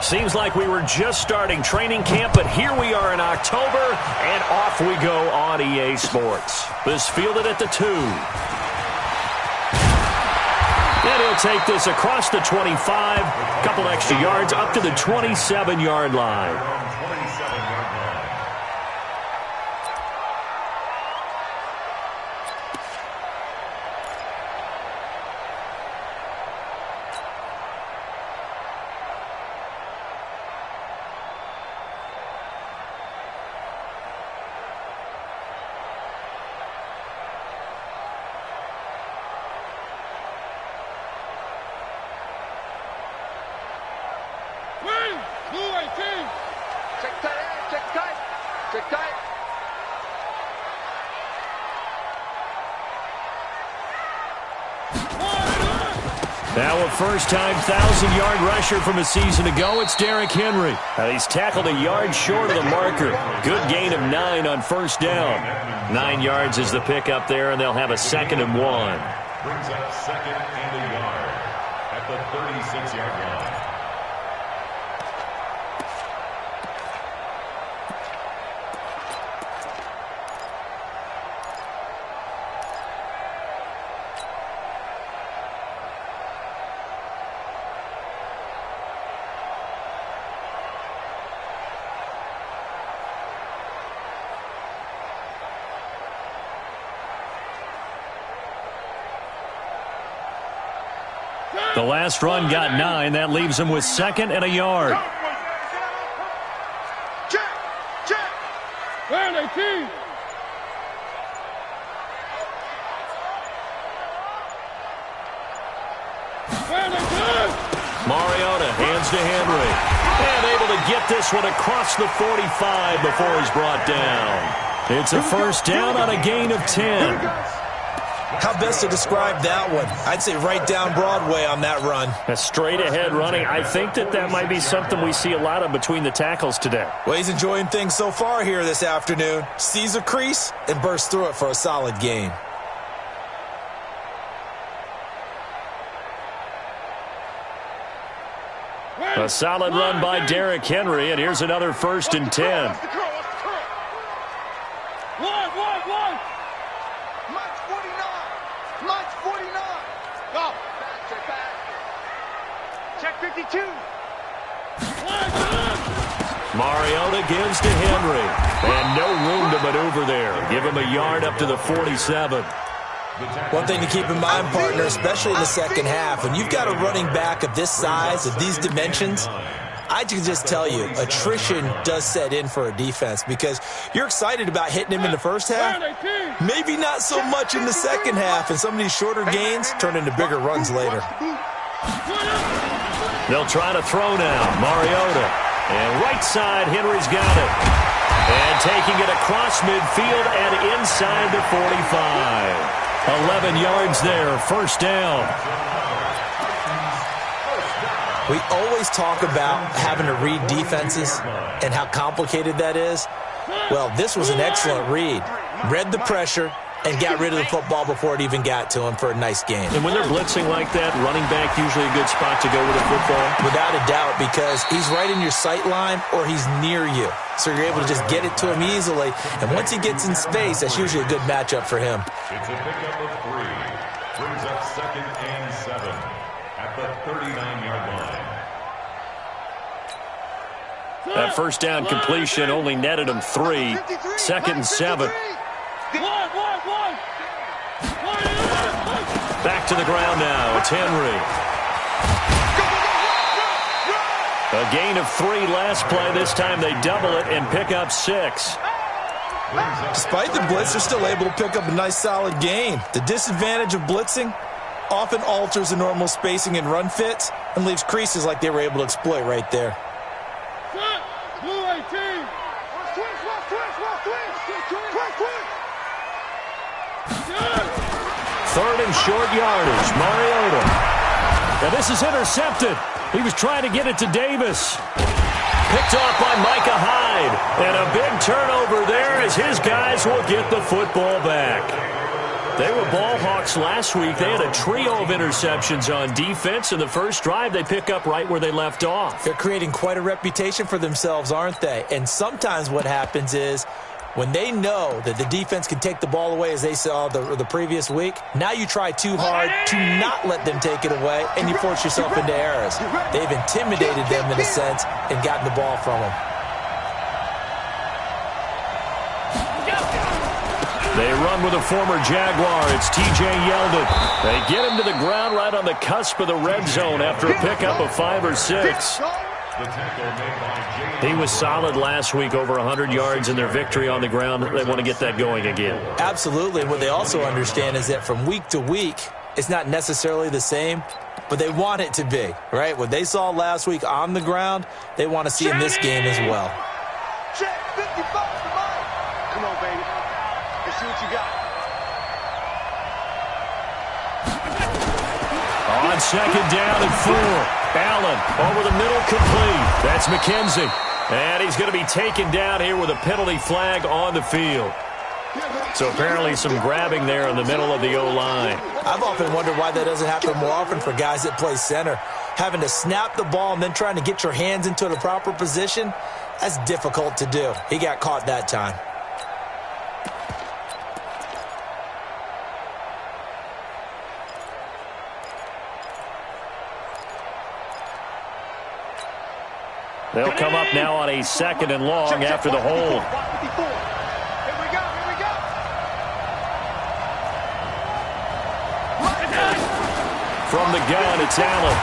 Seems like we were just starting training camp, but here we are in October, and off we go on EA Sports. This fielded at the 2. And he'll take this across the 25, couple extra yards up to the 27-yard line. Now a first-time 1,000-yard rusher from a season ago, it's Derrick Henry. He's tackled a yard short of the marker. Good gain of 9 on first down. 9 yards is the pickup there, and they'll have a 2nd and 1. Brings up 2nd and a yard at the 36-yard line. The last run got 9. That leaves him with 2nd and a yard. Mariota hands to Henry. And able to get this one across the 45 before he's brought down. It's a first down on a gain of 10. How best to describe that one? I'd say right down Broadway on that run. A straight-ahead running. I think that might be something we see a lot of between the tackles today. Well, he's enjoying things so far here this afternoon. Sees a crease and bursts through it for a solid gain. A solid run by Derrick Henry, and here's another 1st and 10. Mariota gives to Henry, and no room to maneuver there. Give him a yard up to the 47. One thing to keep in mind, partner, especially in the second half, when you've got a running back of this size, of these dimensions, I can just tell you, attrition does set in for a defense because you're excited about hitting him in the first half, maybe not so much in the second half, and some of these shorter gains turn into bigger runs later. They'll try to throw now. Mariota. And right side, Henry's got it. And taking it across midfield and inside the 45. 11 yards there, first down. We always talk about having to read defenses and how complicated that is. Well, this was an excellent read. Read the pressure and got rid of the football before it even got to him for a nice game. And when they're blitzing like that, running back usually a good spot to go with the football? Without a doubt, because he's right in your sight line or he's near you. So you're able to just get it to him easily. And once he gets in space, that's usually a good matchup for him. It's a pickup of 3. Brings up 2nd and 7 at the 39-yard line. That first down completion only netted him 3. 2nd and 7. Back to the ground now. It's Henry. A gain of 3 last play. This time they double it and pick up 6. Despite the blitz, they're still able to pick up a nice solid gain. The disadvantage of blitzing often alters the normal spacing and run fits and leaves creases like they were able to exploit right there. Third and short yardage. Mariota. Now this is intercepted. He was trying to get it to Davis. Picked off by Micah Hyde. And a big turnover there as his guys will get the football back. They were ball hawks last week. They had a trio of interceptions on defense. In the first drive, they pick up right where they left off. They're creating quite a reputation for themselves, aren't they? And sometimes what happens is when they know that the defense can take the ball away, as they saw the previous week, now you try too hard to not let them take it away, and you force yourself into errors. They've intimidated them in a sense and gotten the ball from them. They run with a former Jaguar. It's T.J. Yeldon. They get him to the ground right on the cusp of the red zone after a pickup of 5 or 6. He was solid last week, over 100 yards in their victory on the ground. They want to get that going again. Absolutely. And what they also understand is that from week to week, it's not necessarily the same, but they want it to be, right? What they saw last week on the ground, they want to see in this game as well. Check 55 to mine. Come on, baby. Let's see what you got. On second down and 4. Allen over the middle, complete. That's McKenzie. And he's going to be taken down here with a penalty flag on the field. So apparently some grabbing there in the middle of the O-line. I've often wondered why that doesn't happen more often for guys that play center. Having to snap the ball and then trying to get your hands into the proper position, that's difficult to do. He got caught that time. They'll come up now on a second and long after the hold. Here we go. From the gun, it's Allen.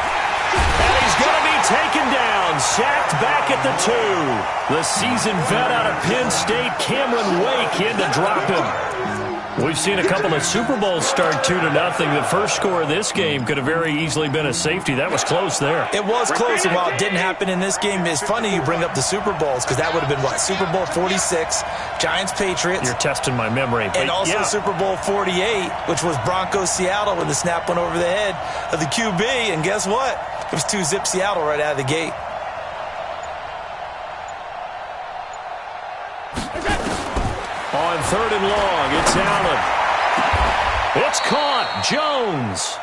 And he's going to be taken down, sacked back at the 2. The seasoned vet out of Penn State, Cameron Wake, in to drop him. We've seen a couple of Super Bowls start 2-0. The first score of this game could have very easily been a safety. That was close there. It was close, and while it didn't happen in this game, it's funny you bring up the Super Bowls, because that would have been, what, Super Bowl 46, Giants-Patriots. You're testing my memory. And also yeah. Super Bowl 48, which was Broncos-Seattle when the snap went over the head of the QB, and guess what? It was 2-zip Seattle right out of the gate. On third and long, it's Allen. It's caught. Jones.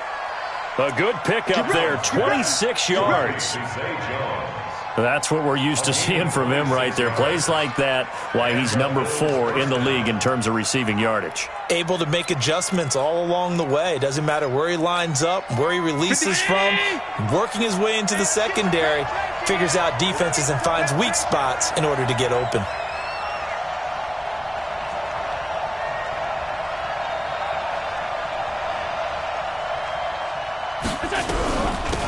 A good pickup there, 26 yards. That's what we're used to seeing from him right there. Plays like that, why he's number 4 in the league in terms of receiving yardage. Able to make adjustments all along the way. Doesn't matter where he lines up, where he releases from, working his way into the secondary, figures out defenses and finds weak spots in order to get open.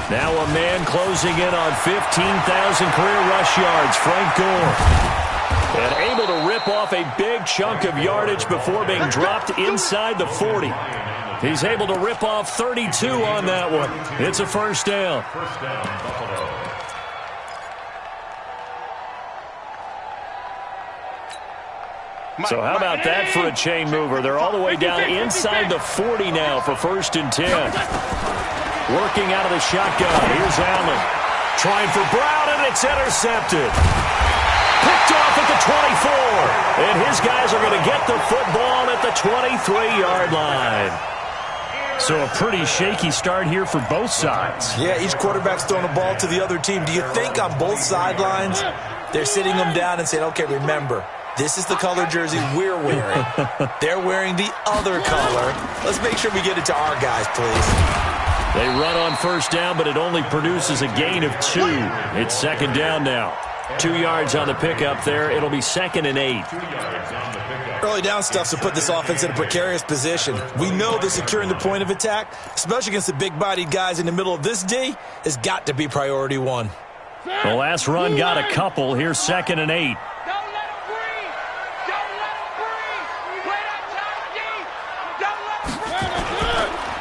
Now a man closing in on 15,000 career rush yards, Frank Gore. And able to rip off a big chunk of yardage before being dropped inside the 40. He's able to rip off 32 on that one. It's a first down. So how about that for a chain mover? They're all the way down inside the 40 now for 1st and 10. Working out of the shotgun. Here's Allen. Trying for Brown, and it's intercepted. Picked off at the 24. And his guys are going to get the football at the 23-yard line. So a pretty shaky start here for both sides. Yeah, each quarterback's throwing a ball to the other team. Do you think on both sidelines they're sitting them down and saying, okay, remember, this is the color jersey we're wearing. They're wearing the other color. Let's make sure we get it to our guys, please. They run on first down, but it only produces a gain of 2. It's second down now. 2 yards on the pickup there. It'll be 2nd and 8. Early down stuff's to put this offense in a precarious position. We know that securing the point of attack, especially against the big-bodied guys in the middle of this D, has got to be priority 1. The last run got a couple. Here's 2nd and 8.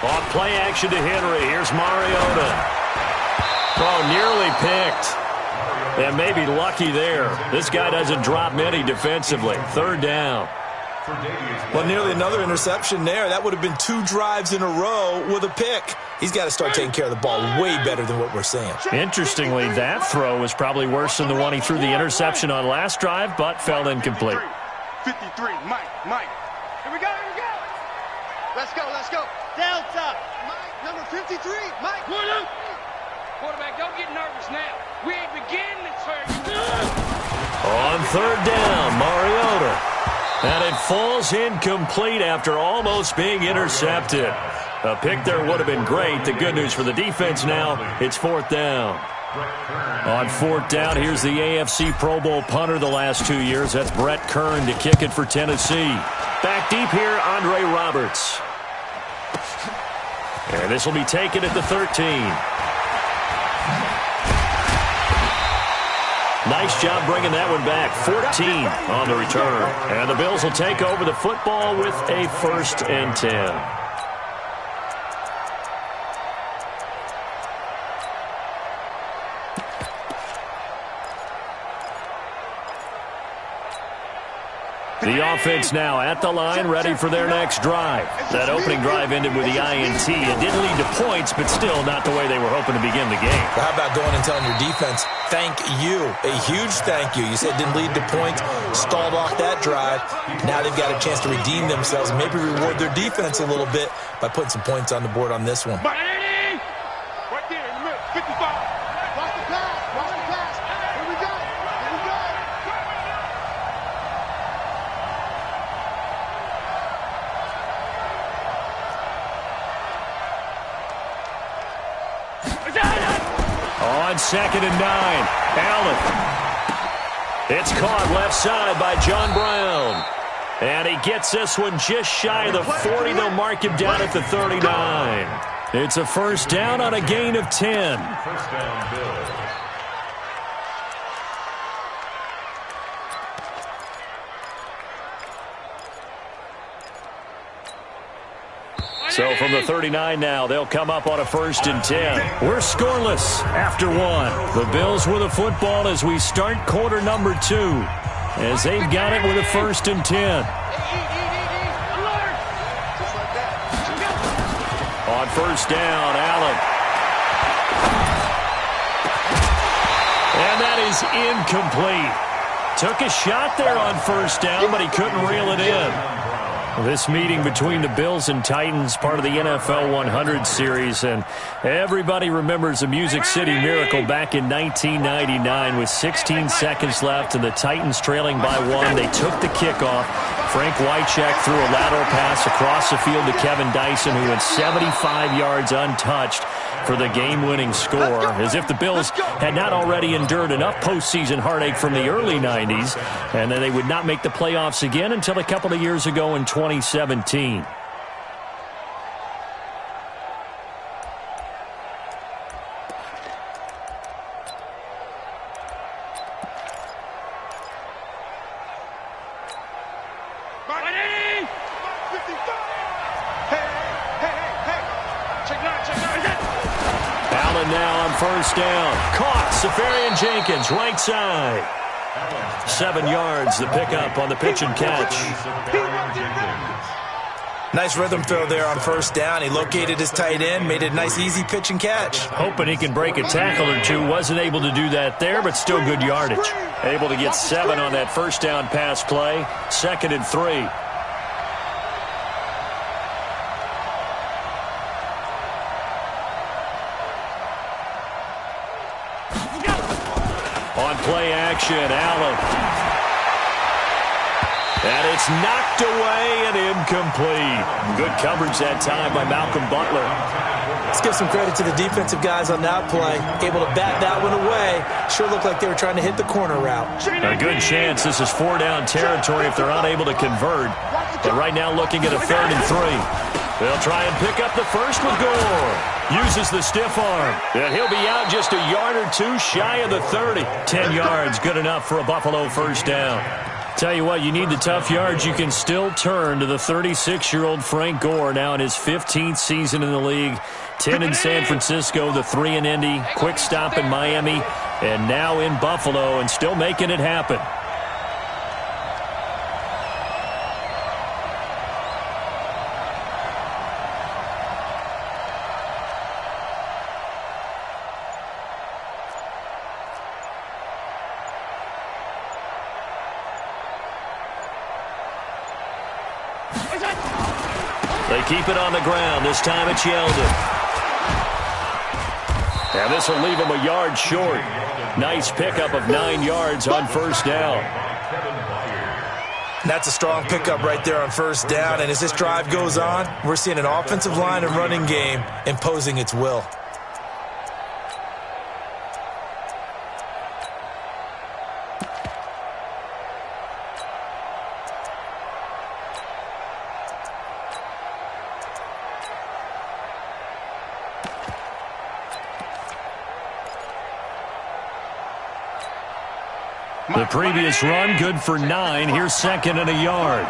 On play action to Henry. Here's Mariota. Oh, nearly picked. And maybe lucky there. This guy doesn't drop many defensively. 3rd down. Well, nearly another interception there. That would have been 2 drives in a row with a pick. He's got to start taking care of the ball way better than what we're seeing. Interestingly, that throw was probably worse than the one he threw the interception on last drive, but fell incomplete. 53, Mike. Here we go. Let's go, let's go. Delta. Mike, number 53. Mike. Quarterback, don't get nervous now. We ain't beginning to turn you. On third down, Mariota. And it falls incomplete after almost being intercepted. A pick there would have been great. The good news for the defense now, it's fourth down. On fourth down, here's the AFC Pro Bowl punter the last 2 years. That's Brett Kern to kick it for Tennessee. Back deep here, Andre Roberts. And this will be taken at the 13. Nice job bringing that one back. 14 on the return. And the Bills will take over the football with a 1st and 10. The offense now at the line, ready for their next drive. That opening drive ended with the INT. It didn't lead to points, but still not the way they were hoping to begin the game. How about going and telling your defense, thank you, a huge thank you. You said it didn't lead to points, stalled off that drive. Now they've got a chance to redeem themselves and maybe reward their defense a little bit by putting some points on the board on this one. Right there in the middle, 55. Watch the pass, watch the pass. Here we go, here we go. On 2nd and 9, Allen. It's caught left side by John Brown. And he gets this one just shy of the 40. They'll mark him down at the 39. It's a first down on a gain of 10. First down, Bills. So from the 39 now, they'll come up on a 1st and 10. We're scoreless after 1. The Bills with a football as we start quarter number 2. As they've got it with a 1st and 10. On first down, Allen. And that is incomplete. Took a shot there on first down, but he couldn't reel it in. This meeting between the Bills and Titans, part of the NFL 100 series, and everybody remembers the Music City Miracle back in 1999 with 16 seconds left and the Titans trailing by 1. They took the kickoff. Frank Wycheck threw a lateral pass across the field to Kevin Dyson, who went 75 yards untouched for the game-winning score, as if the Bills had not already endured enough postseason heartache from the early 90s, and then they would not make the playoffs again until a couple of years ago in 2017. First down. Caught. Safarian Jenkins, right side. 7 yards, the pickup on the pitch and catch. Nice rhythm throw there on first down. He located his tight end, made it a nice, easy pitch and catch. Hoping he can break a tackle or two. Wasn't able to do that there, but still good yardage. Able to get 7 on that first down pass play. 2nd and 3. On play action, Allen. And it's knocked away and incomplete. Good coverage that time by Malcolm Butler. Let's give some credit to the defensive guys on that play. Able to bat that one away. Sure looked like they were trying to hit the corner route. A good chance this is 4-down territory if they're unable to convert. But right now looking at a 3rd and 3. They'll try and pick up the first with Gore. Uses the stiff arm. And he'll be out just a yard or 2 shy of the 30. 10 yards, good enough for a Buffalo first down. Tell you what, you need the tough yards. You can still turn to the 36-year-old Frank Gore, now in his 15th season in the league. 10 in San Francisco, the 3 in Indy, quick stop in Miami, and now in Buffalo, and still making it happen. They keep it on the ground. This time it's Yeldon. And this will leave him a yard short. Nice pickup of 9 yards on first down. That's a strong pickup right there on first down. And as this drive goes on, we're seeing an offensive line and running game imposing its will. The previous run, good for 9. Here's second and a yard.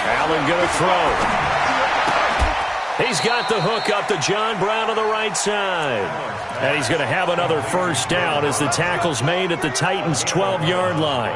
Allen going to throw. He's got the hook up to John Brown on the right side. And he's going to have another first down as the tackle's made at the Titans' 12-yard line.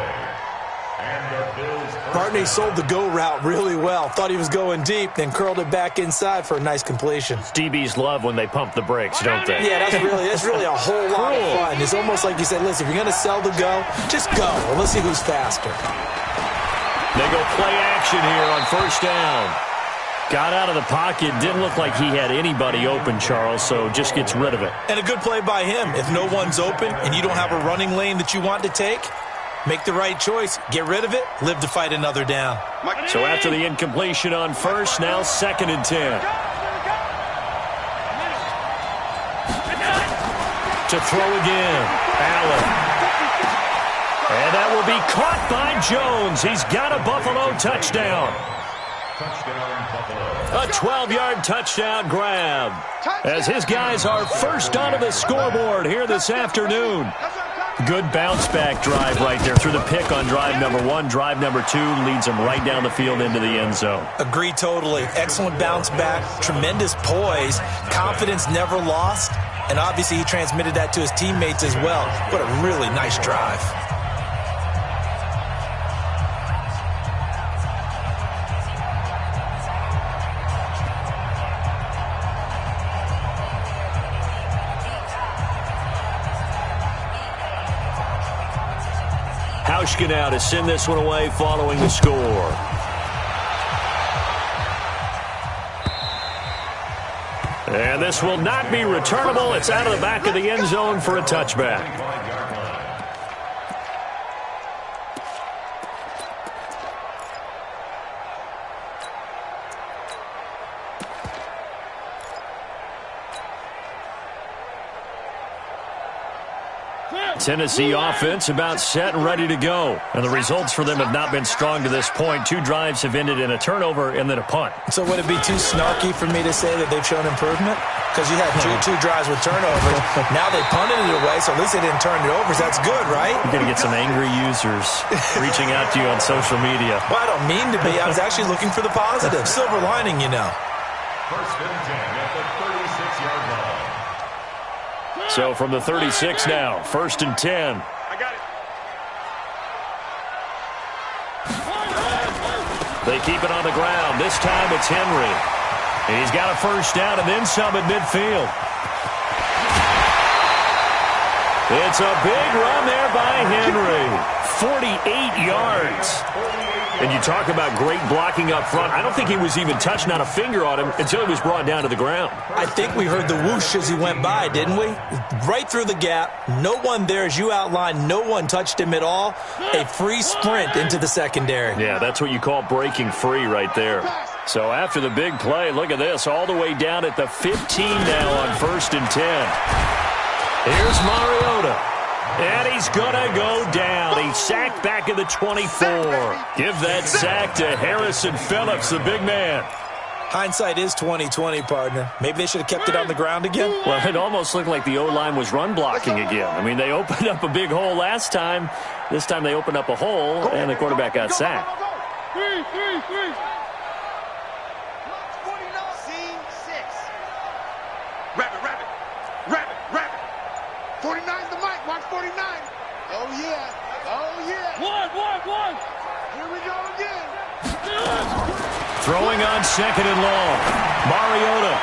Barney sold the go route really well. Thought he was going deep, then curled it back inside for a nice completion. DBs love when they pump the brakes, don't they? Yeah, that's really a whole lot of fun. It's almost like you said, listen, if you're going to sell the go, just go. And let's see who's faster. They go play action here on first down. Got out of the pocket. Didn't look like he had anybody open, Charles, so just gets rid of it. And a good play by him. If no one's open and you don't have a running lane that you want to take, make the right choice. Get rid of it. Live to fight another down. So after the incompletion on first, now second and 10. To throw again. Allen. And that will be caught by Jones. He's got a Buffalo touchdown. A 12-yard touchdown grab. As his guys are first onto the scoreboard here this afternoon. Good bounce-back drive right there through the pick on drive number 1. Drive number 2 leads him right down the field into the end zone. Agree totally. Excellent bounce-back, tremendous poise, confidence never lost, and obviously he transmitted that to his teammates as well. What a really nice drive. Hauschka now to send this one away following the score. And this will not be returnable. It's out of the back of the end zone for a touchback. Tennessee offense about set and ready to go. And the results for them have not been strong to this point. 2 drives have ended in a turnover and then a punt. So would it be too snarky for me to say that they've shown improvement? Because you had two drives with turnovers. Now they punted it away, so at least they didn't turn it over. So that's good, right? You're going to get some angry users reaching out to you on social media. Well, I don't mean to be. I was actually looking for the positive. Silver lining, you know. First and 10 at the 36-yard line. So from the 36 now, first and 10. I got it. They keep it on the ground. This time it's Henry. He's got a first down and then some at midfield. It's a big run there by Henry. 48 yards. And you talk about great blocking up front. I don't think he was even touched, not a finger on him, until he was brought down to the ground. I think we heard the whoosh as he went by, didn't we? Right through the gap. No one there, as you outlined. No one touched him at all. A free sprint into the secondary. Yeah, that's what you call breaking free right there. So after the big play, look at this. All the way down at the 15 now on first and 10. Here's Mariota. And he's going to go down. He's sacked back at the 24. Give that sack to Harrison Phillips, the big man. Hindsight is 20/20, partner. Maybe they should have kept it on the ground again. Well, it almost looked like the O-line was run blocking again. I mean, they opened up a big hole last time. This time they opened up a hole, and the quarterback got sacked. Three. Rabbit. 49's the mic. Watch 49. Oh, yeah. One. Here we go again. Throwing on second and long. Mariota.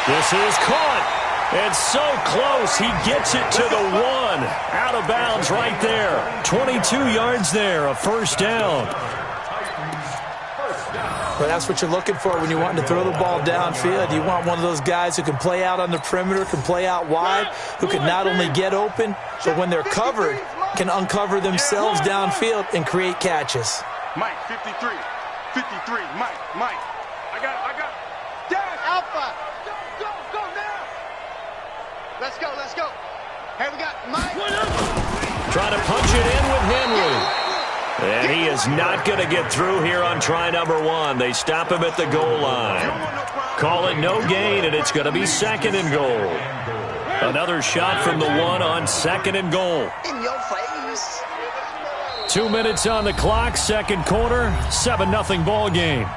This is caught. And so close, he gets it to the 1. Out of bounds right there. 22 yards there, a first down. Well, that's what you're looking for when you want to throw the ball downfield. You want one of those guys who can play out on the perimeter, can play out wide, who can not only get open, but when they're covered, can uncover themselves downfield and create catches. Mike, 53. 53. Mike. I got it. Dash. Alpha. Go now. Let's go. Hey, we got Mike. Trying to punch it in with Henry. And he is not going to get through here on try number 1. They stop him at the goal line. Call it no gain, and it's going to be 2nd and goal. Another shot from the 1 on 2nd and goal. In your face. 2 minutes on the clock, second quarter, 7-0 ball game.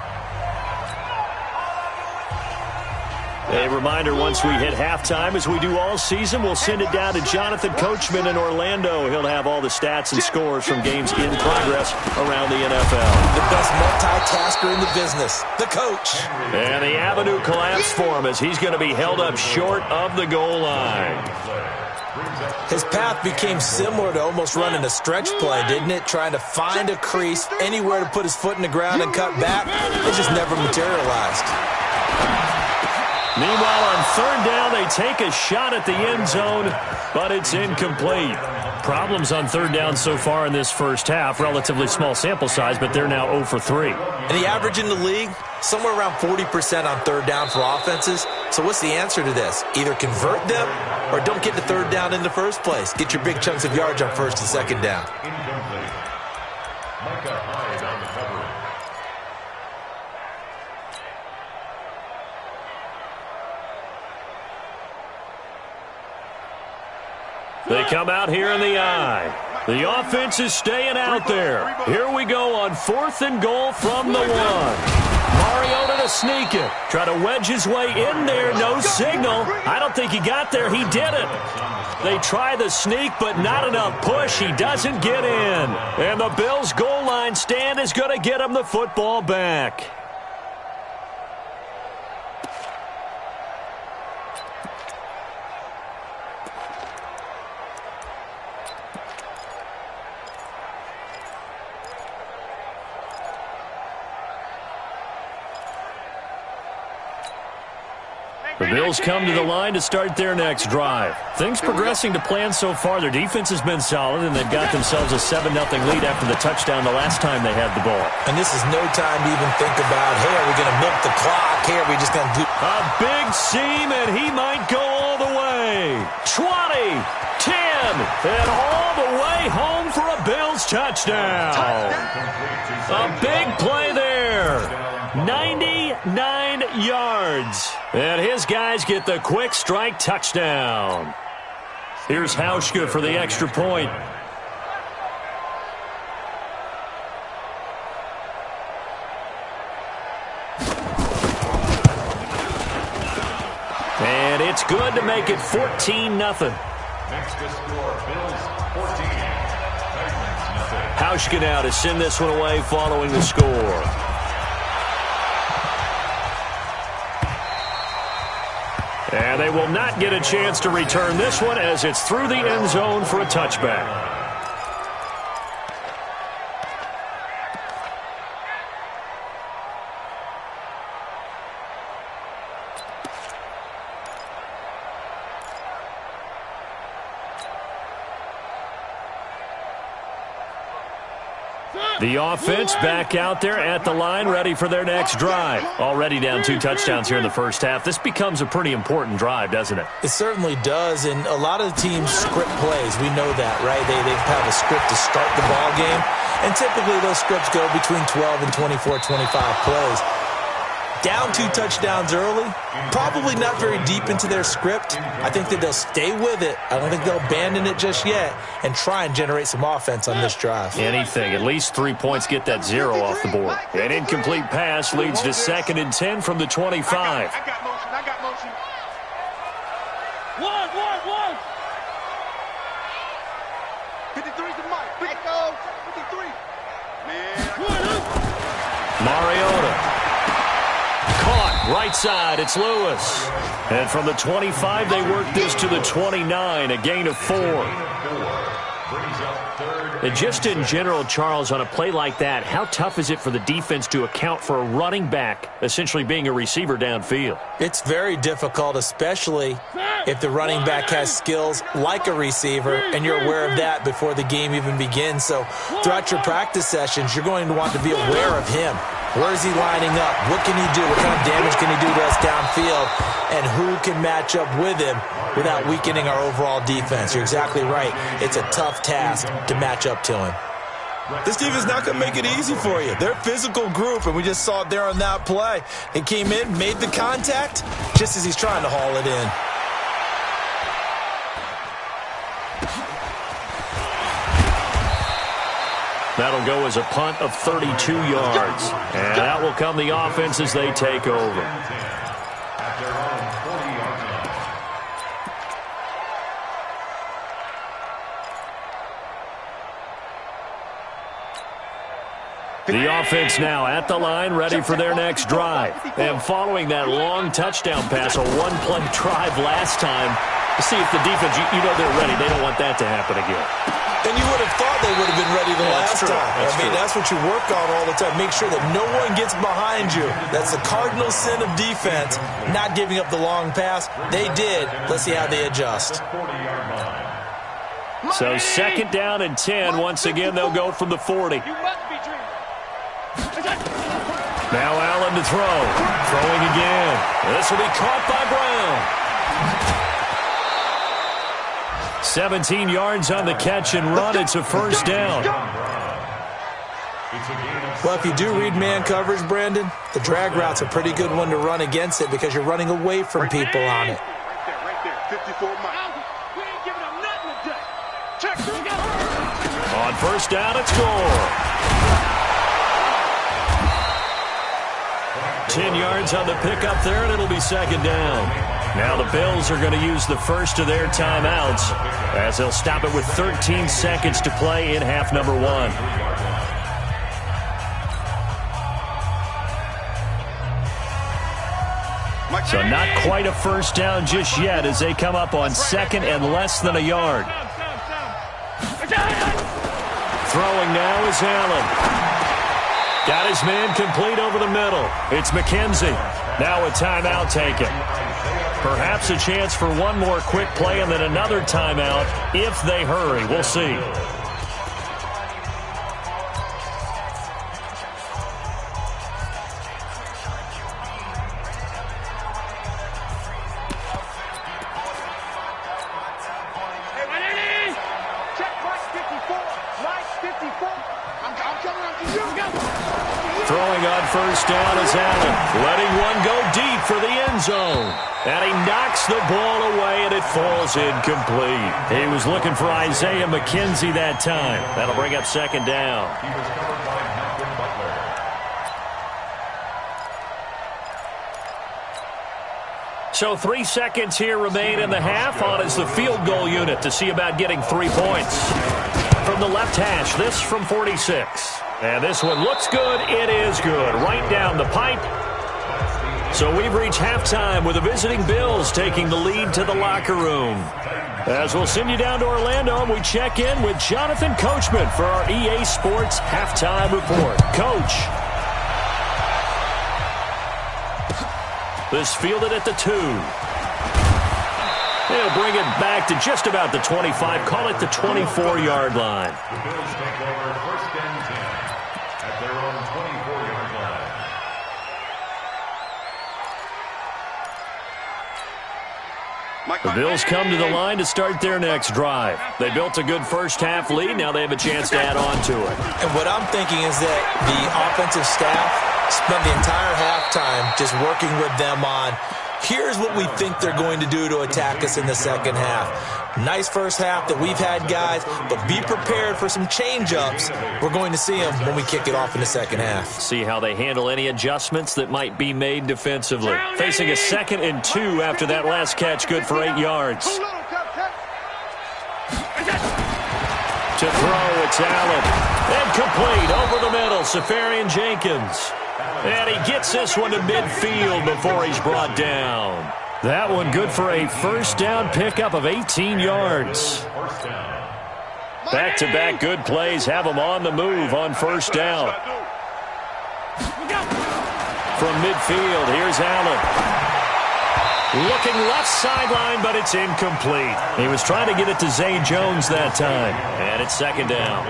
A reminder, once we hit halftime, as we do all season, we'll send it down to Jonathan Coachman in Orlando. He'll have all the stats and scores from games in progress around the NFL. The best multitasker in the business, the coach. And the avenue collapsed for him as he's going to be held up short of the goal line. His path became similar to almost running a stretch play, didn't it? Trying to find a crease, anywhere to put his foot in the ground and cut back. It just never materialized. Meanwhile, on third down, they take a shot at the end zone, but it's incomplete. Problems on third down so far in this first half. Relatively small sample size, but they're now 0 for 3. And the average in the league, somewhere around 40% on third down for offenses. So what's the answer to this? Either convert them or don't get to third down in the first place. Get your big chunks of yards on first and second down. Incomplete. Micah Hyde on the coverage. They come out here in the eye. The offense is staying out there. Here we go on 4th and goal from the 1. Mariota to sneak it. Try to wedge his way in there. No signal. I don't think he got there. He didn't. They try the sneak, but not enough push. He doesn't get in. And the Bills' goal line stand is going to get him the football back. The Bills come to the line to start their next drive. Things progressing to plan so far. Their defense has been solid, and they've got themselves a 7-0 lead after the touchdown the last time they had the ball. And this is no time to even think about, hey, are we going to milk the clock? Hey, are we just going to do... A big seam, and he might go all the way. 20, 10, and all the way home for a Bills touchdown. A big play there. 99 yards. And his guys get the quick strike touchdown. Here's Hauschka for the extra point. And it's good to make it 14-0. Next to score, Bills 14. Titans 0. Hauschka now to send this one away following the score. And they will not get a chance to return this one as it's through the end zone for a touchback. The offense back out there at the line, ready for their next drive. Already down 2 touchdowns here in the first half. This becomes a pretty important drive, doesn't it? It certainly does, and a lot of the teams script plays. We know that, right? They have a script to start the ball game, and typically those scripts go between 12 and 24, 25 plays. Down 2 touchdowns early, probably not very deep into their script. I think that they'll stay with it. I don't think they'll abandon it just yet and try and generate some offense on this drive. Anything. At least 3 points get that 0 off the board. An incomplete pass leads to 2nd and 10 from the 25. I got motion. 1. 53 to Mike. Let's go. 53. Man. Mariota. Caught Right side, it's Lewis. And from the 25, they work this to the 29, a gain of 4. And just in general, Charles, on a play like that, how tough is it for the defense to account for a running back essentially being a receiver downfield? It's very difficult, especially if the running back has skills like a receiver, and you're aware of that before the game even begins. So throughout your practice sessions, you're going to want to be aware of him. Where is he lining up? What can he do? What kind of damage can he do to us downfield? And who can match up with him without weakening our overall defense? You're exactly right. It's a tough task to match up to him. This defense is not going to make it easy for you. They're a physical group, and we just saw it there on that play. He came in, made the contact, just as he's trying to haul it in. That'll go as a punt of 32 yards. And out will come the offense as they take over. The offense now at the line, ready for their next drive. And following that long touchdown pass, a one-play drive last time, to see if the defense, you know they're ready. They don't want that to happen again. And you would have thought they would have been ready the last time. That's what you work on all the time. Make sure that no one gets behind you. That's the cardinal sin of defense, not giving up the long pass. They did. Let's see how they adjust. So 2nd down and 10. Once again, they'll go from the 40. Now Allen to throw. Throwing again. This will be caught by Brown. 17 yards on the catch and run. It's a first down. Well, if you do read man coverage, Brandon, the drag route's a pretty good one to run against it because you're running away from people on it. Right there. 54 miles. We ain't giving them nothing today. Check. On first down, it's Gore. 10 yards on the pickup there, and it'll be 2nd down. Now the Bills are going to use the first of their timeouts as they'll stop it with 13 seconds to play in half number 1. So not quite a first down just yet as they come up on 2nd and less than a yard. Throwing now is Allen. Got his man complete over the middle. It's McKenzie. Now a timeout taken. Perhaps a chance for one more quick play and then another timeout if they hurry. We'll see. Throwing on first down is Allen. Letting one go deep for the end zone. And he knocks the ball away, and it falls incomplete. He was looking for Isaiah McKenzie that time. That'll bring up 2nd down. He was covered by Malcolm Butler. So 3 seconds here remain in the half. On is the field goal unit to see about getting 3 points. From the left hash, this from 46. And this one looks good. It is good. Right down the pipe. So we've reached halftime with the visiting Bills taking the lead to the locker room. As we'll send you down to Orlando, and we check in with Jonathan Coachman for our EA Sports Halftime Report. Coach. This fielded at the 2. They'll bring it back to just about the 25. Call it the 24-yard line. The Bills take over 1st and 10 at their own 24-yard line. The Bills come to the line to start their next drive. They built a good first-half lead. Now they have a chance to add on to it. And what I'm thinking is that the offensive staff spent the entire halftime just working with them on, here's what we think they're going to do to attack us in the second half. Nice first half that we've had, guys, but be prepared for some change-ups. We're going to see them when we kick it off in the second half. See how they handle any adjustments that might be made defensively. Facing a 2nd and 2 after that last catch, good for 8 yards. To throw, it's Allen. And complete over the middle, Safarian Jenkins. And he gets this one to midfield before he's brought down. That one good for a first down pickup of 18 yards. Back-to-back good plays have him on the move on first down. From midfield, here's Allen. Looking left sideline, but it's incomplete. He was trying to get it to Zay Jones that time. And it's second down.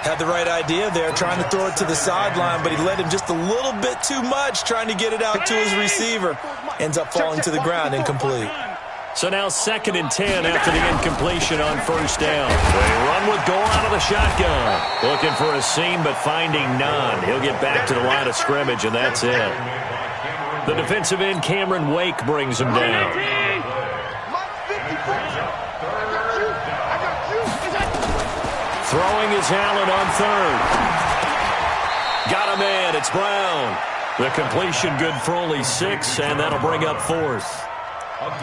Had the right idea there, trying to throw it to the sideline, but he led him just a little bit too much, trying to get it out to his receiver. Ends up falling to the ground, incomplete. So now 2nd and 10 after the incompletion on first down. They run with goal out of the shotgun. Looking for a seam, but finding none. He'll get back to the line of scrimmage, and that's it. The defensive end, Cameron Wake, brings him down. Throwing is Allen on third. Got a man. It's Brown. The completion good for only 6, and that'll bring up 4th.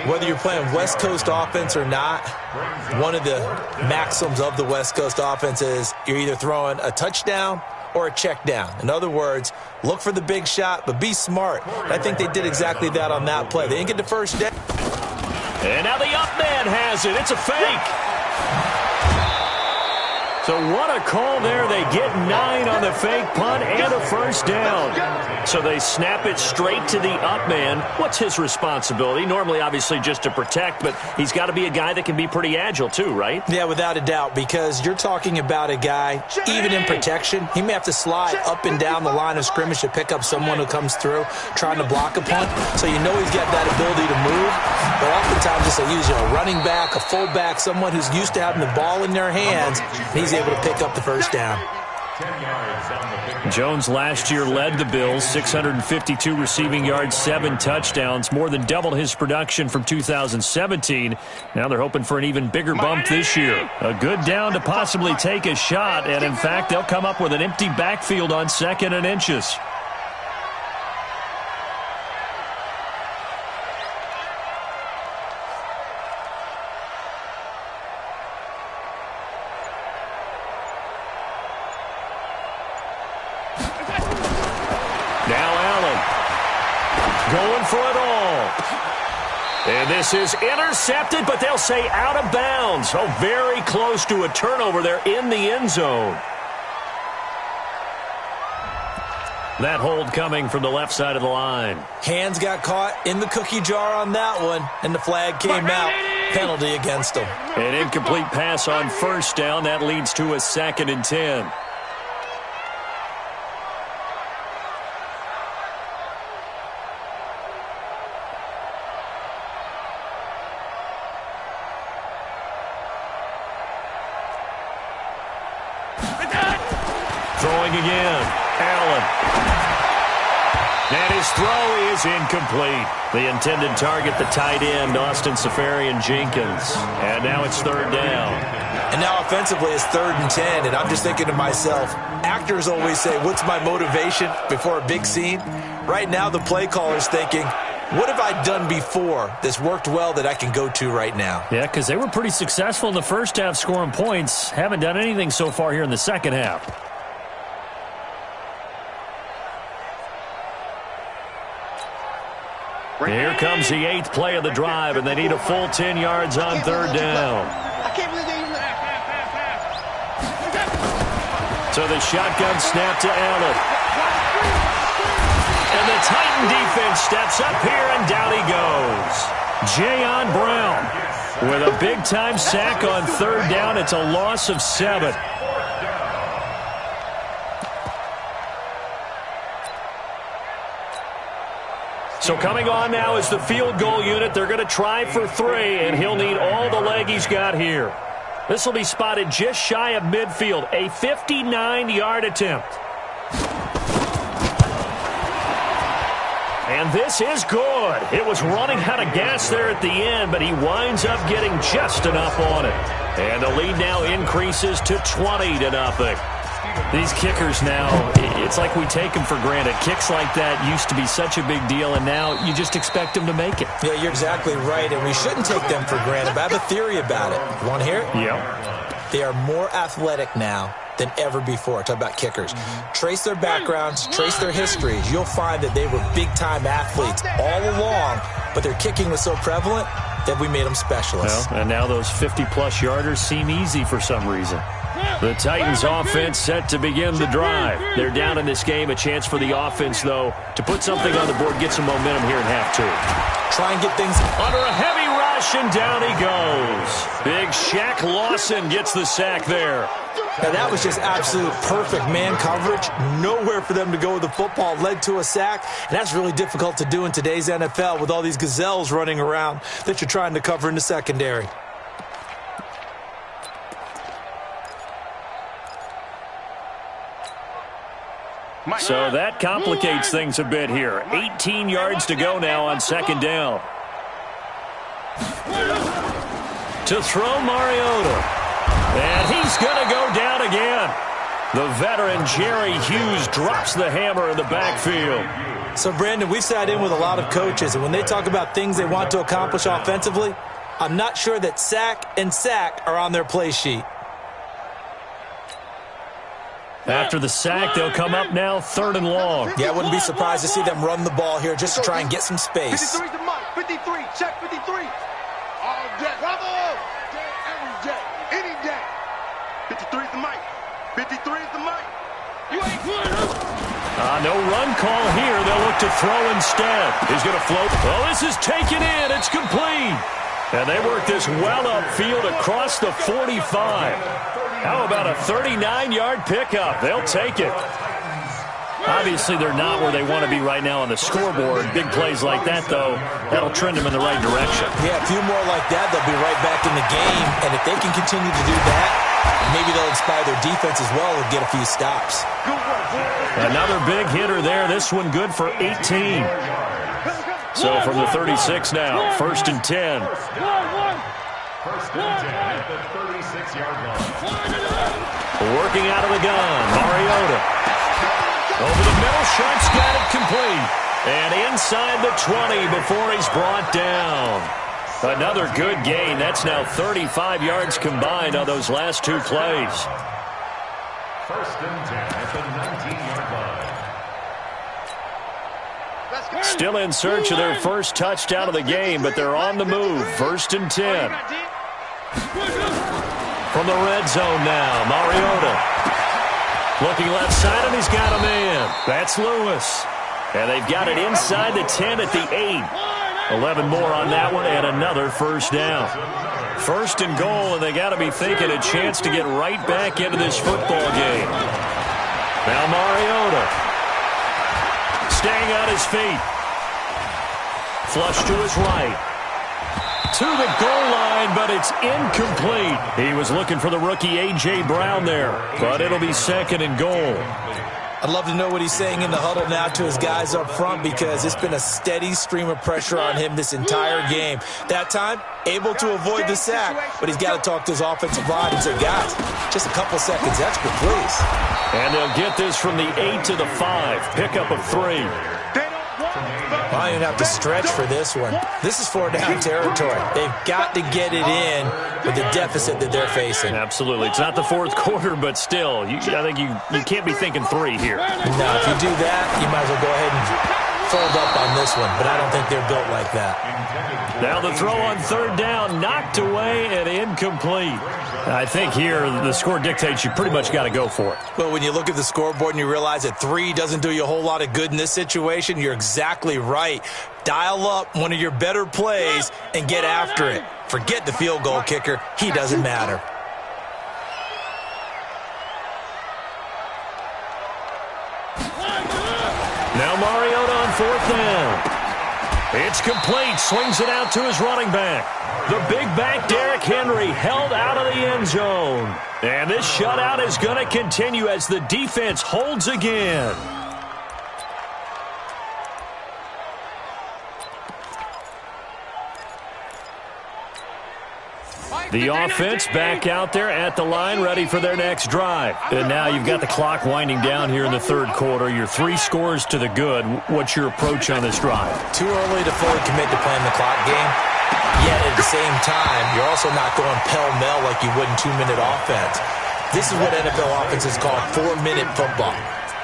Whether you're playing West Coast offense or not, one of the maxims of the West Coast offense is you're either throwing a touchdown or a check down. In other words, look for the big shot, but be smart. I think they did exactly that on that play. They didn't get the first down. And now the up man has it. It's a fake. So what a call there. They get 9 on the fake punt and a first down. So they snap it straight to the up man. What's his responsibility? Normally, obviously, just to protect, but he's got to be a guy that can be pretty agile too, right? Yeah, without a doubt, because you're talking about a guy, even in protection, he may have to slide up and down the line of scrimmage to pick up someone who comes through trying to block a punt. So you know he's got that ability to move. But oftentimes, just a running back, a fullback, someone who's used to having the ball in their hands, he's able to pick up the first down. Jones last year led the Bills, 652 receiving yards, 7 touchdowns, more than doubled his production from 2017. Now they're hoping for an even bigger bump this year. A good down to possibly take a shot, and in fact, they'll come up with an empty backfield on 2nd and inches. Going for it all. And this is intercepted, but they'll say out of bounds. Oh, very close to a turnover there in the end zone. That hold coming from the left side of the line. Hands got caught in the cookie jar on that one, and the flag came out. Penalty against them. An incomplete pass on first down. That leads to a 2nd and 10. Throwing again. Allen. And his throw is incomplete. The intended target, the tight end, Austin Safarian-Jenkins. And now it's 3rd down. And now offensively it's 3rd and 10. And I'm just thinking to myself, actors always say, what's my motivation before a big scene? Right now the play caller's thinking, what have I done before that's worked well that I can go to right now? Yeah, because they were pretty successful in the first half scoring points. Haven't done anything so far here in the second half. Here comes the 8th play of the drive, and they need a full 10 yards on 3rd down. I can't believe they even So the shotgun snap to Allen. And the Titan defense steps up here, and down he goes. Jayon Brown with a big-time sack on 3rd down. It's a loss of 7. So coming on now is the field goal unit. They're going to try for 3, and he'll need all the leg he's got here. This will be spotted just shy of midfield. A 59-yard attempt. And this is good. It was running out of gas there at the end, but he winds up getting just enough on it. And the lead now increases to 20-0. These kickers now, it's like we take them for granted. Kicks like that used to be such a big deal, and now you just expect them to make it. Yeah, you're exactly right, and we shouldn't take them for granted. But I have a theory about it. You want to hear it? Yeah. They are more athletic now than ever before. Talk about kickers. Trace their backgrounds, trace their histories. You'll find that they were big-time athletes all along, but their kicking was so prevalent that we made them specialists. Well, and now those 50-plus yarders seem easy for some reason. The Titans offense set to begin the drive. They're down in this game. A chance for the offense, though, to put something on the board, get some momentum here in half two. Try and get things under a heavy rush, and down he goes. Big Shaq Lawson gets the sack there. Now, that was just absolute perfect man coverage. Nowhere for them to go with the football. Led to a sack, and that's really difficult to do in today's NFL with all these gazelles running around that you're trying to cover in the secondary. So that complicates things a bit here. 18 yards to go now on second down. To throw Mariota. And he's going to go down again. The veteran Jerry Hughes drops the hammer in the backfield. So, Brandon, we've sat in with a lot of coaches, and when they talk about things they want to accomplish offensively, I'm not sure that sack and sack are on their play sheet. After the sack, they'll come up now 3rd and long. Yeah, I wouldn't be surprised to see them run the ball here just to try and get some space. 53 to Mike. 53. Check 53. All day. Bravo. Day, every day. Any day. 53 is the Mike. 53 is the Mike. You ain't good. No run call here. They'll look to throw instead. He's going to float. Oh, this is taken in. It's complete. And they work this well upfield across the 45. How about a 39-yard pickup? They'll take it. Obviously, they're not where they want to be right now on the scoreboard. Big plays like that, though, that'll trend them in the right direction. Yeah, a few more like that, they'll be right back in the game. And if they can continue to do that, maybe they'll inspire their defense as well and get a few stops. Another big hitter there. This one good for 18. So from the 36 now, 1st and 10. First and 10 at the 36-yard line. Working out of the gun, Mariota. Over the middle, shot's got it complete. And inside the 20 before he's brought down. Another good gain. That's now 35 yards combined on those last two plays. First and 10 at the 19-yard line. Still in search of their first touchdown of the game, but they're on the move. 1st and 10. From the red zone now, Mariota. Looking left side, and he's got a man. That's Lewis. And they've got it inside the 10 at the 8. 11 more on that one, and another first down. 1st and goal, and they got to be thinking a chance to get right back into this football game. Now Mariota. Staying on his feet. Flush to his right. To the goal line, but it's incomplete. He was looking for the rookie A.J. Brown there, but it'll be 2nd and goal. I'd love to know what he's saying in the huddle now to his guys up front because it's been a steady stream of pressure on him this entire game. That time, able to avoid the sack, but he's got to talk to his offensive line and say, guys, just a couple seconds extra, please. And they'll get this from the 8 to the 5. Pickup of 3. I don't even have to stretch for this one. This is 4-down territory. They've got to get it in with the deficit that they're facing. Absolutely. It's not the 4th quarter, but still, I think you can't be thinking 3 here. No, if you do that, you might as well go ahead and fold up on this one, but I don't think they're built like that. Now the throw on 3rd down, knocked away and incomplete. I think here the score dictates you pretty much got to go for it. Well, when you look at the scoreboard and you realize that 3 doesn't do you a whole lot of good in this situation, you're exactly right. Dial up one of your better plays and get after it. Forget the field goal kicker. He doesn't matter. Now Mariota on 4th down. It's complete. Swings it out to his running back. The big back, Derrick Henry, held out of the end zone. And this shutout is going to continue as the defense holds again. The offense back out there at the line, ready for their next drive. And now you've got the clock winding down here in the 3rd quarter. You're 3 scores to the good. What's your approach on this drive? Too early to fully commit to playing the clock game. Yet at the same time, you're also not going pell-mell like you would in 2-minute offense. This is what NFL offenses call 4-minute football.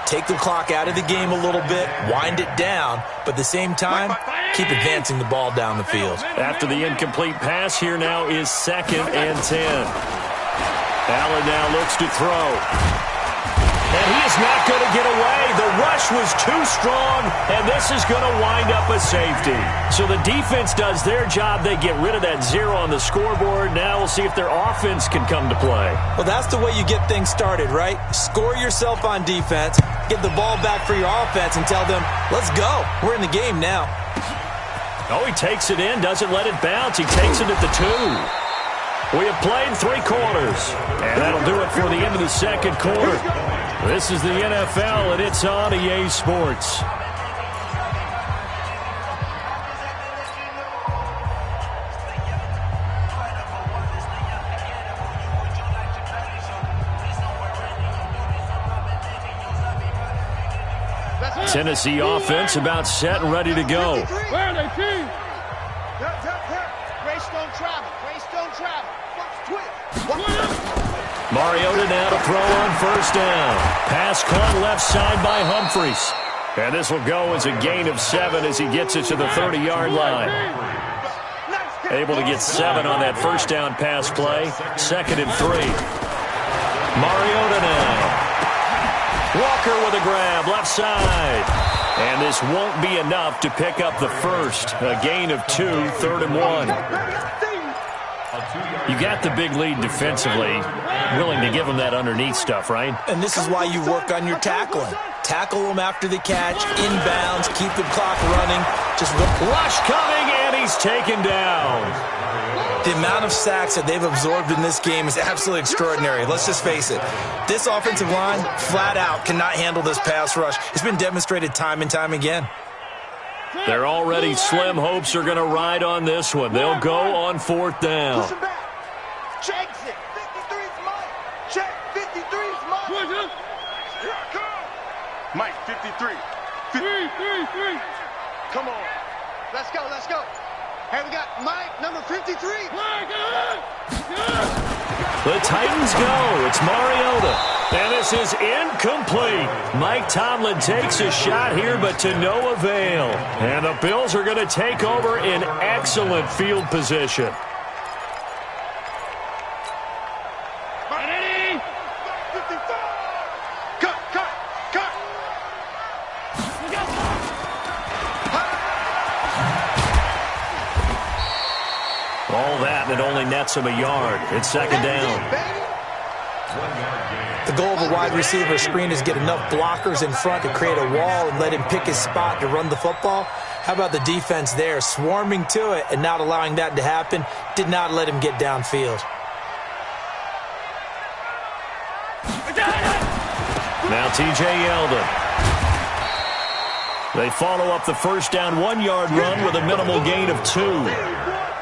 Take the clock out of the game a little bit, wind it down, but at the same time, keep advancing the ball down the field. After the incomplete pass, here now is 2nd and 10. Allen now looks to throw. And he is not going to get away. The rush was too strong, and this is going to wind up a safety. So the defense does their job. They get rid of that 0 on the scoreboard. Now we'll see if their offense can come to play. Well, that's the way you get things started, right? Score yourself on defense, get the ball back for your offense, and tell them, let's go. We're in the game now. Oh, he takes it in, doesn't let it bounce. He takes it at the 2. We have played 3 quarters, and that'll do it for the end of the 2nd quarter. This is the NFL, and it's on EA Sports. Tennessee offense about set and ready to go. Where are they, team? Grace don't travel. Grace don't travel. Twitch. Mariota now to throw on 1st down. Pass caught left side by Humphries. And this will go as a gain of 7 as he gets it to the 30-yard line. Able to get 7 on that 1st down pass play. 2nd and 3. Mariota now. Walker with a grab, left side. And this won't be enough to pick up the 1st. A gain of 2, 3rd and 1. You got the big lead defensively, willing to give them that underneath stuff, right? And this is why you work on your tackling. Tackle them after the catch, inbounds, keep the clock running. Just rush coming, and he's taken down. The amount of sacks that they've absorbed in this game is absolutely extraordinary. Let's just face it. This offensive line, flat out, cannot handle this pass rush. It's been demonstrated time and time again. They're already slim hopes are going to ride on this one. They'll go on 4th down. Checks it. 53's Mike. Check. 53's Mike. Here I come. Mike, 53. 3. Come on. Let's go. Let's go. Hey, we got Mike, number 53. The Titans go. It's Mariota. And this is incomplete. Mike Tomlin takes a shot here, but to no avail. And the Bills are going to take over in excellent field position. All that, and it only nets him a yard. It's 2nd down. The goal of a wide receiver screen is get enough blockers in front to create a wall and let him pick his spot to run the football. How about the defense there, swarming to it and not allowing that to happen? Did not let him get downfield. Now T.J. Yeldon. They follow up the 1st down 1-yard run with a minimal gain of 2.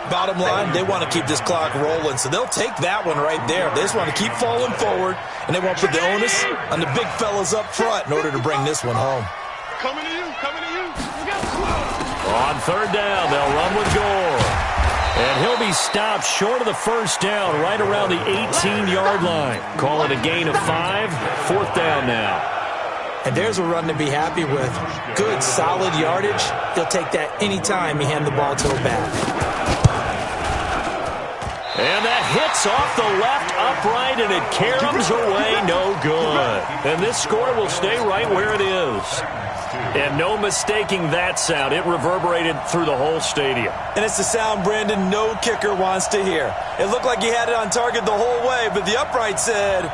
Bottom line, they want to keep this clock rolling, so they'll take that one right there. They just want to keep falling forward, and they won't put the onus on the big fellas up front in order to bring this one home. Coming to you, coming to you. On 3rd down, they'll run with Gore. And he'll be stopped short of the 1st down, right around the 18-yard line. Call it a gain of 5, 4th down now. And there's a run to be happy with. Good, solid yardage. He'll take that anytime you hand the ball to a back. And that hits off the left upright, and it caroms away, no good. And this score will stay right where it is. And no mistaking that sound. It reverberated through the whole stadium. And it's the sound, Brandon, no kicker wants to hear. It looked like he had it on target the whole way, but the upright said,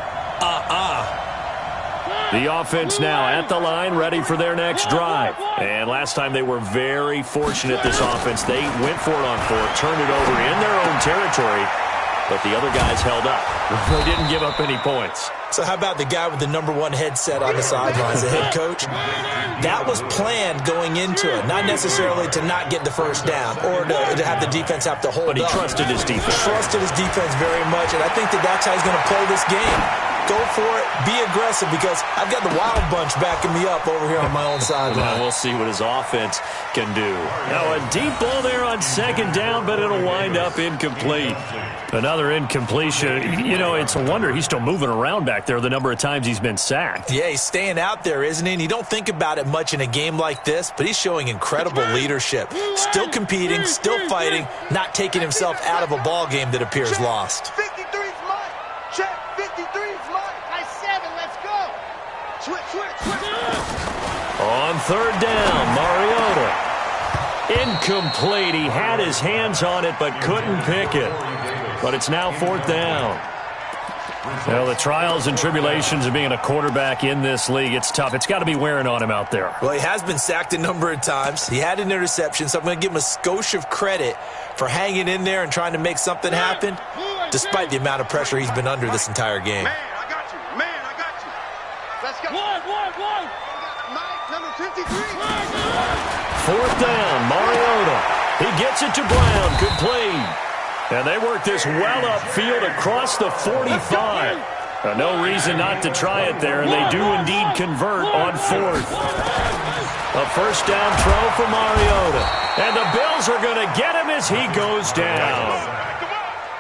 The offense now at the line, ready for their next drive. And last time they were very fortunate, this offense. They went for it on 4th, turned it over in their own territory, but the other guys held up. They didn't give up any points. So how about the guy with the #1 headset on the sidelines, the head coach? That was planned going into it, not necessarily to not get the first down or to have the defense have to hold up. But he trusted his defense. Trusted his defense very much, and I think that's how he's going to play this game. Go for it. Be aggressive, because I've got the Wild Bunch backing me up over here on my own sideline. We'll see what his offense can do. Now a deep ball there on second down, but it'll wind up incomplete. Another incompletion. You know, it's a wonder he's still moving around back there the number of times he's been sacked. Yeah, he's staying out there, isn't he? And you don't think about it much in a game like this, but he's showing incredible leadership. Still competing, still fighting, not taking himself out of a ball game that appears lost. 53's mine. Check. 53's mine. High 7. Let's go. Switch. On third down, Mariota. Incomplete. He had his hands on it but couldn't pick it. But it's now fourth down. Well, the trials and tribulations of being a quarterback in this league, it's tough. It's got to be wearing on him out there. Well, he has been sacked a number of times. He had an interception, so I'm going to give him a skosh of credit for hanging in there and trying to make something happen, despite the amount of pressure he's been under this entire game. Man, I got you. Let's go. One. Mike, number 53. Fourth down, Mariota. He gets it to Brown. Complete. And they work this well upfield across the 45. No reason not to try it there, and they do indeed convert on fourth. A first down throw for Mariota. And the Bills are going to get him as he goes down.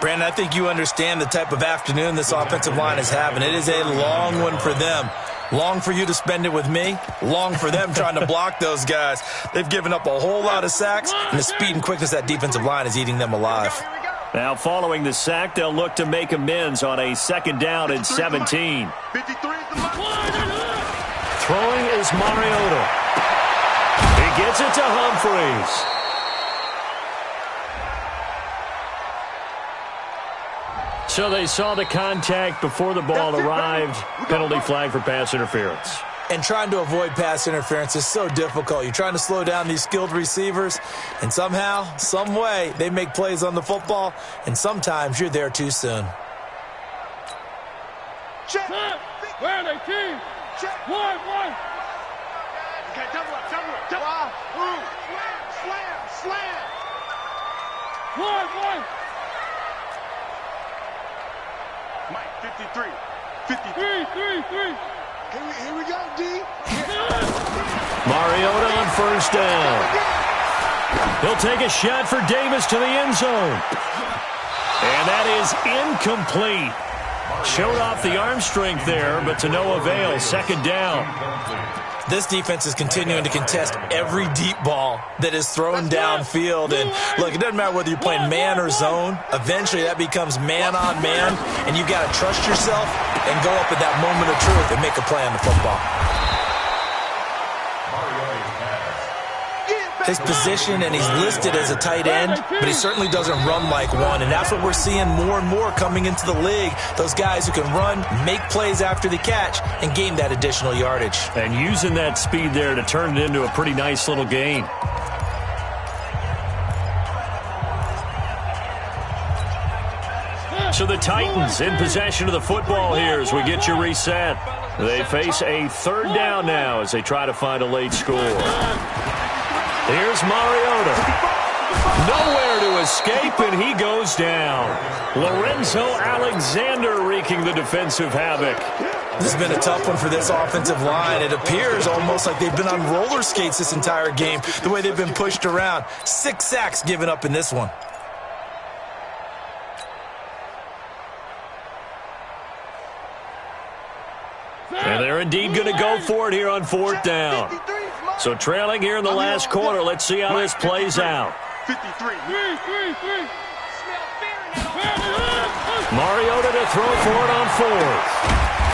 Brandon, I think you understand the type of afternoon this offensive line is having. It is a long one for them. Long for you to spend it with me. Long for them trying to block those guys. They've given up a whole lot of sacks, and the speed and quickness of that defensive line is eating them alive. Now, following the sack, they'll look to make amends on a second down and 17. 53's the mark. Throwing is Mariota. He gets it to Humphreys. So they saw the contact before the ball arrived. Penalty flag for pass interference. And trying to avoid pass interference is so difficult. You're trying to slow down these skilled receivers, and somehow, some way, they make plays on the football, and sometimes you're there too soon. Check. Where are they, team? Check. One. Okay, double up. Slam. One. Mike, 53. 53. Here we go, D. Mariota on first down. He'll take a shot for Davis to the end zone. And that is incomplete. Showed off the arm strength there, but to no avail. Second down. This defense is continuing to contest every deep ball that is thrown downfield. And look, it doesn't matter whether you're playing man or zone. Eventually that becomes man on man, and you've got to trust yourself and go up at that moment of truth and make a play on the football. His position, and he's listed as a tight end, but he certainly doesn't run like one, and that's what we're seeing more and more coming into the league. Those guys who can run, make plays after the catch, and gain that additional yardage. And using that speed there to turn it into a pretty nice little gain. So the Titans in possession of the football here as we get you reset. They face a third down now as they try to find a late score. Here's Mariota. Nowhere to escape, and he goes down. Lorenzo Alexander wreaking the defensive havoc. This has been a tough one for this offensive line. It appears almost like they've been on roller skates this entire game, the way they've been pushed around. 6 sacks given up in this one. And they're indeed going to go for it here on fourth down. So trailing here in the last quarter. Let's see how this plays out. 53. Mariota to throw for it on fourth.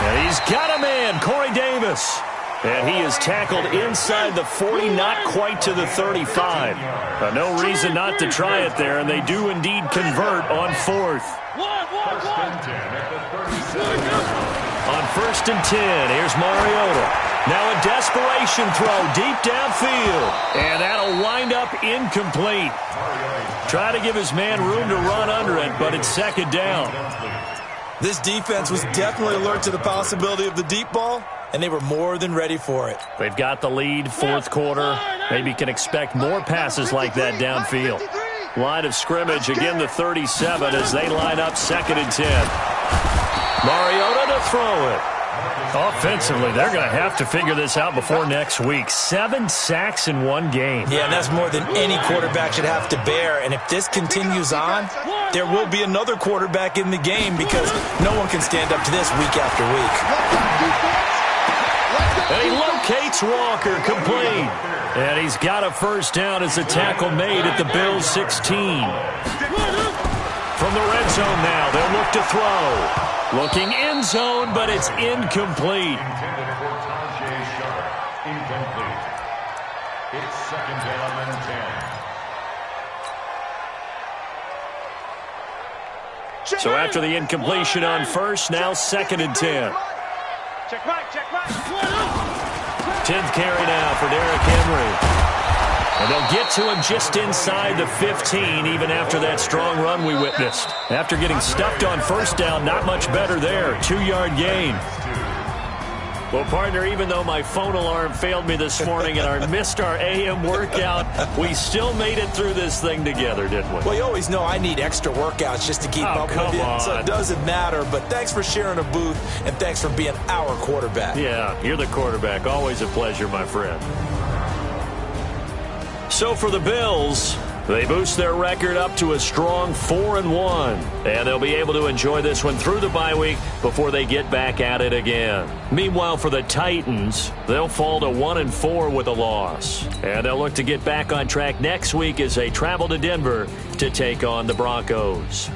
And he's got a man, Corey Davis. And he is tackled inside the 40, not quite to the 35. No reason not to try it there, and they do indeed convert on fourth. On first and 10, here's Mariota. Now a desperation throw deep downfield. And that'll wind up incomplete. Try to give his man room to run under it, but it's second down. This defense was definitely alert to the possibility of the deep ball, and they were more than ready for it. They've got the lead, fourth quarter. Maybe can expect more passes like that downfield. Line of scrimmage, again the 37 as they line up 2nd and 10. Mariota to throw it. Offensively, they're going to have to figure this out before next week. 7 sacks in one game. Yeah, and that's more than any quarterback should have to bear. And if this continues on, there will be another quarterback in the game because no one can stand up to this week after week. And he locates Walker, complete. And he's got a first down as the tackle made at the Bills' 16. From the red zone now, they'll look to throw. Looking end zone, but it's incomplete. Intended for Tajay Sharp. Incomplete. It's 2nd down and 10. So after the incompletion on first, now 2nd and 10. Check right, check right. 10th carry now for Derrick Henry. And they'll get to him just inside the 15, even after that strong run we witnessed. After getting stuffed on first down, not much better there. 2-yard gain. Well, partner, even though my phone alarm failed me this morning and I missed our AM workout, we still made it through this thing together, didn't we? Well, you always know I need extra workouts just to keep up with you, so it doesn't matter. But thanks for sharing a booth, and thanks for being our quarterback. Yeah, you're the quarterback. Always a pleasure, my friend. So for the Bills, they boost their record up to a strong 4-1. And they'll be able to enjoy this one through the bye week before they get back at it again. Meanwhile, for the Titans, they'll fall to 1-4 with a loss. And they'll look to get back on track next week as they travel to Denver to take on the Broncos.